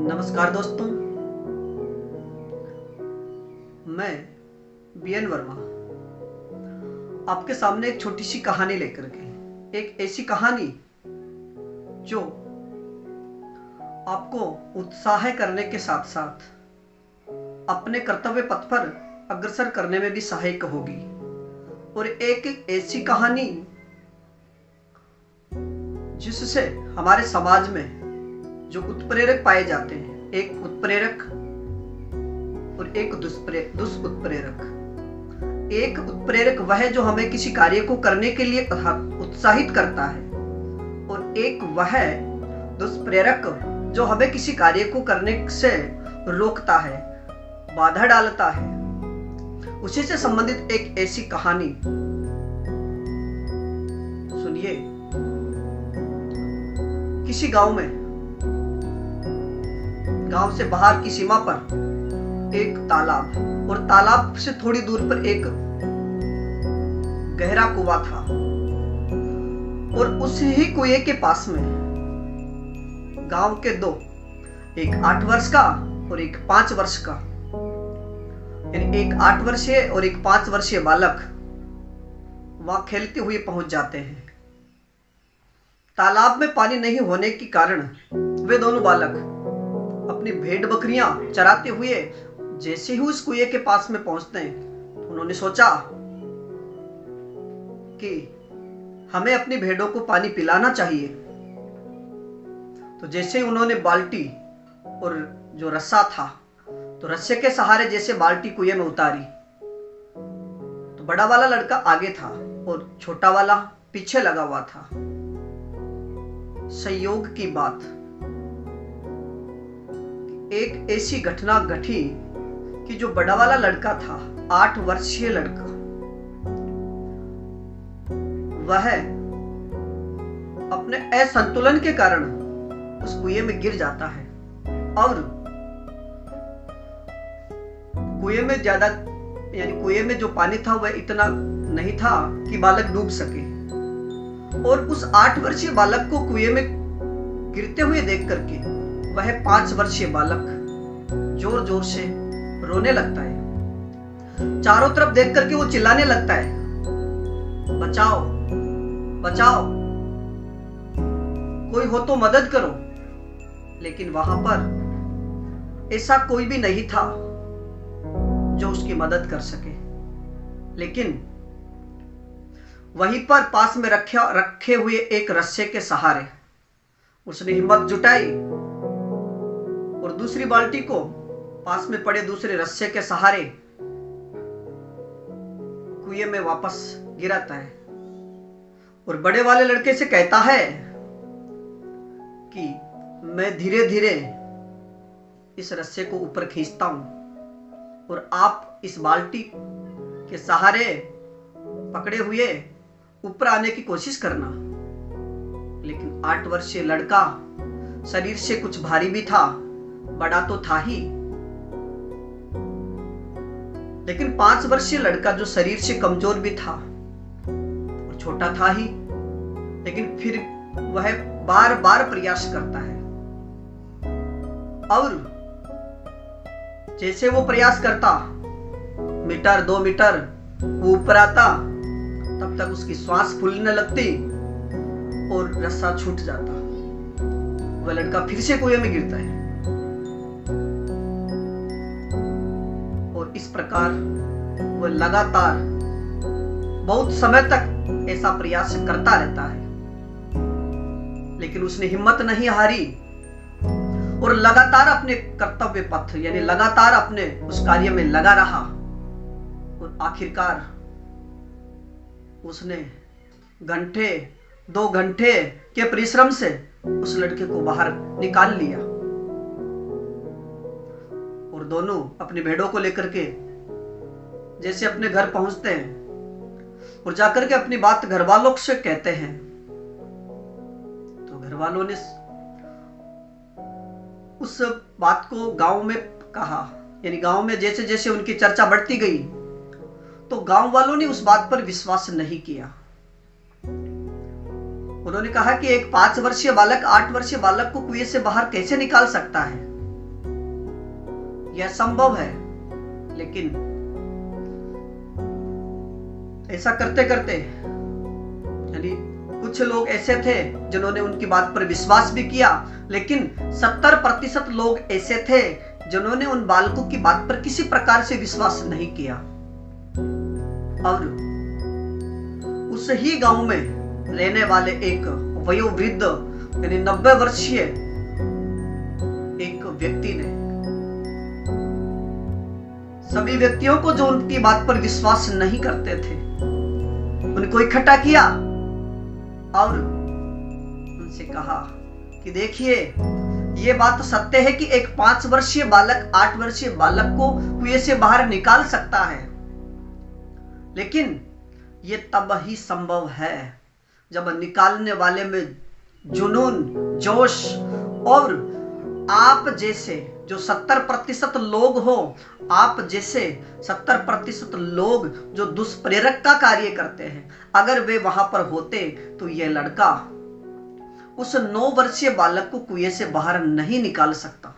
नमस्कार दोस्तों, मैं बीएन वर्मा आपके सामने एक छोटी सी कहानी लेकर के, एक ऐसी कहानी जो आपको उत्साह करने के साथ साथ अपने कर्तव्य पथ पर अग्रसर करने में भी सहायक होगी। और एक ऐसी कहानी जिससे हमारे समाज में जो उत्प्रेरक पाए जाते हैं, एक उत्प्रेरक और एक दुष्उत्प्रेरक। एक उत्प्रेरक वह जो हमें किसी कार्य को करने के लिए उत्साहित करता है, और एक वह दुष्प्रेरक जो हमें किसी कार्य को करने से रोकता है, बाधा डालता है। उसी से संबंधित एक ऐसी कहानी सुनिए। किसी गांव से बाहर की सीमा पर एक तालाब, और तालाब से थोड़ी दूर पर एक गहरा कुआं था। और उस ही कुएं के पास में गांव के दो, एक 8 वर्ष का और एक 5 वर्ष का, यानी एक 8 वर्षीय और एक 5 वर्षीय बालक वहां खेलते हुए पहुंच जाते हैं। तालाब में पानी नहीं होने के कारण वे दोनों बालक अपनी भेड़ बकरियां चराते हुए जैसे ही उस कुएं के पास में पहुंचते हैं, उन्होंने सोचा कि हमें अपनी भेड़ों को पानी पिलाना चाहिए। तो जैसे ही उन्होंने बाल्टी और जो रस्सा था, तो रस्से के सहारे जैसे बाल्टी कुएं में उतारी, तो बड़ा वाला लड़का आगे था और छोटा वाला पीछे लगा हुआ था। संयोग की बात, एक ऐसी घटना घटी कि जो बड़ा वाला लड़का था, 8 वर्षीय लड़का, वह अपने असंतुलन के कारण उस कुएं में गिर जाता है। और कुएं में ज्यादा, यानी कुएं में जो पानी था वह इतना नहीं था कि बालक डूब सके। और उस 8 वर्षीय बालक को कुएं में गिरते हुए देख करके वह 5 वर्षीय बालक जोर जोर से रोने लगता है। चारों तरफ देख करके वो चिल्लाने लगता है, बचाओ बचाओ, कोई हो तो मदद करो। लेकिन वहां पर ऐसा कोई भी नहीं था जो उसकी मदद कर सके। लेकिन वहीं पर पास में रखे हुए एक रस्से के सहारे उसने हिम्मत जुटाई और दूसरी बाल्टी को पास में पड़े दूसरे रस्से के सहारे कुएं में वापस गिराता है। और बड़े वाले लड़के से कहता है कि मैं धीरे धीरे इस रस्से को ऊपर खींचता हूं और आप इस बाल्टी के सहारे पकड़े हुए ऊपर आने की कोशिश करना। लेकिन 8 वर्षीय लड़का शरीर से कुछ भारी भी था, बड़ा तो था ही, लेकिन 5 वर्षीय लड़का जो शरीर से कमजोर भी था और छोटा था ही, लेकिन फिर वह बार बार प्रयास करता है। और जैसे वो प्रयास करता, मीटर 2 मीटर वो ऊपर आता, तब तक उसकी श्वास फूलने लगती और रस्सा छूट जाता। वह लड़का फिर से कुएं में गिरता है। और इस प्रकार वह लगातार बहुत समय तक ऐसा प्रयास करता रहता है। लेकिन उसने हिम्मत नहीं हारी और लगातार अपने कर्तव्य पथ, यानी लगातार अपने उस कार्य में लगा रहा। और आखिरकार उसने घंटे 2 घंटे के परिश्रम से उस लड़के को बाहर निकाल लिया। और दोनों अपनी भेड़ों को लेकर के जैसे अपने घर पहुंचते हैं और जाकर के अपनी बात घर वालों से कहते हैं, तो घर वालों ने उस बात को गांव में कहा। यानी गांव में जैसे जैसे उनकी चर्चा बढ़ती गई, तो गांव वालों ने उस बात पर विश्वास नहीं किया। उन्होंने कहा कि एक 5 वर्षीय बालक 8 वर्षीय बालक को कुएं से बाहर कैसे निकाल सकता है। यह संभव है, लेकिन ऐसा करते करते यानी कुछ लोग ऐसे थे जिन्होंने उनकी बात पर विश्वास भी किया, लेकिन 70% लोग ऐसे थे जिन्होंने उन बालकों की बात पर किसी प्रकार से विश्वास नहीं किया। और उस ही गांव में रहने वाले एक वयोवृद्ध यानी 90 वर्षीय एक व्यक्ति ने सभी व्यक्तियों को जो उनकी बात पर विश्वास नहीं करते थे उनको इकट्ठा किया और उनसे कहा कि देखिए, ये बात सत्य है कि एक 5 वर्षीय बालक 8 वर्षीय बालक को कुएं से बाहर निकाल सकता है, लेकिन ये तब ही संभव है जब निकालने वाले में जुनून, जोश और आप जैसे जो 70% लोग हो, आप जैसे 70% लोग जो दुष्प्रेरक का कार्य करते हैं, अगर वे वहां पर होते तो यह लड़का उस 9 वर्षीय बालक को कुएं से बाहर नहीं निकाल सकता।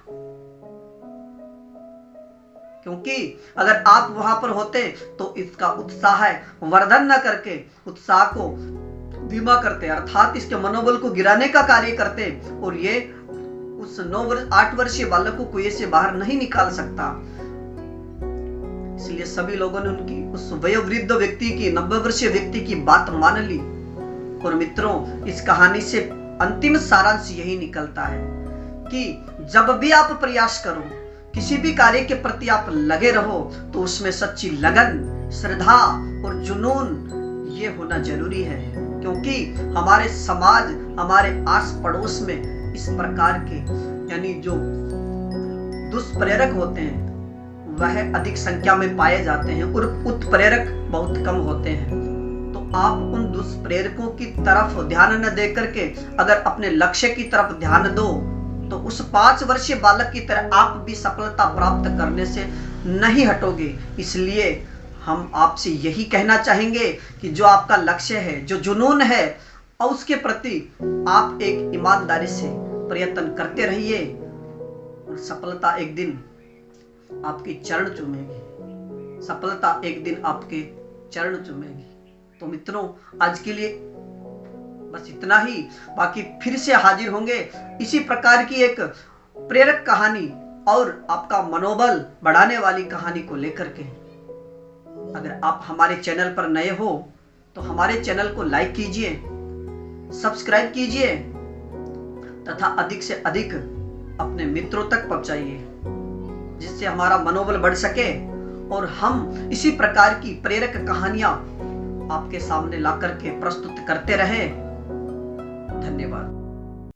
क्योंकि अगर आप वहां पर होते तो इसका उत्साह वर्धन न करके उत्साह को धीमा करते, अर्थात इसके मनोबल को गिराने का कार्य करते, और ये उस 8 वर्षीय बालक को कुएं से बाहर नहीं निकाल सकता। इसलिए सभी लोगों ने उनकी उस वयोवृद्ध व्यक्ति की 90 वर्षीय व्यक्ति की बात मान ली। और मित्रों, इस कहानी से अंतिम सारांश यही निकलता है कि जब भी आप प्रयास करो, किसी भी कार्य के प्रति आप लगे रहो, तो उसमें सच्ची लगन, श्रद्धा और जुनून ये होना जरूरी है। क्योंकि हमारे समाज, हमारे आस पड़ोस में इस प्रकार के यानी जो दुष्प्रेरक होते हैं वह अधिक संख्या में पाए जाते हैं और उत्प्रेरक बहुत कम होते हैं। तो आप उन दुष्प्रेरकों की तरफ ध्यान न दे करके अगर अपने लक्ष्य की तरफ ध्यान दो, तो उस 5 वर्षीय बालक की तरह आप भी सफलता प्राप्त करने से नहीं हटोगे। इसलिए हम आपसे यही कहना चाहेंगे कि जो आपका लक्ष्य है, जो जुनून है, और उसके प्रति आप एक ईमानदारी से प्रयत्न करते रहिए और सफलता एक दिन आपके चरण चूमेगी। सफलता एक दिन आपके चरण चूमेगी। तो मित्रों, आज के लिए बस इतना ही। बाकी फिर से हाजिर होंगे इसी प्रकार की एक प्रेरक कहानी और आपका मनोबल बढ़ाने वाली कहानी को लेकर के। अगर आप हमारे चैनल पर नए हो तो हमारे चैनल को लाइक कीजिए, सब्सक्राइब कीजिए तथा अधिक से अधिक अपने मित्रों तक पहुंचाइए, जिससे हमारा मनोबल बढ़ सके और हम इसी प्रकार की प्रेरक कहानियां आपके सामने ला करके प्रस्तुत करते रहें। धन्यवाद।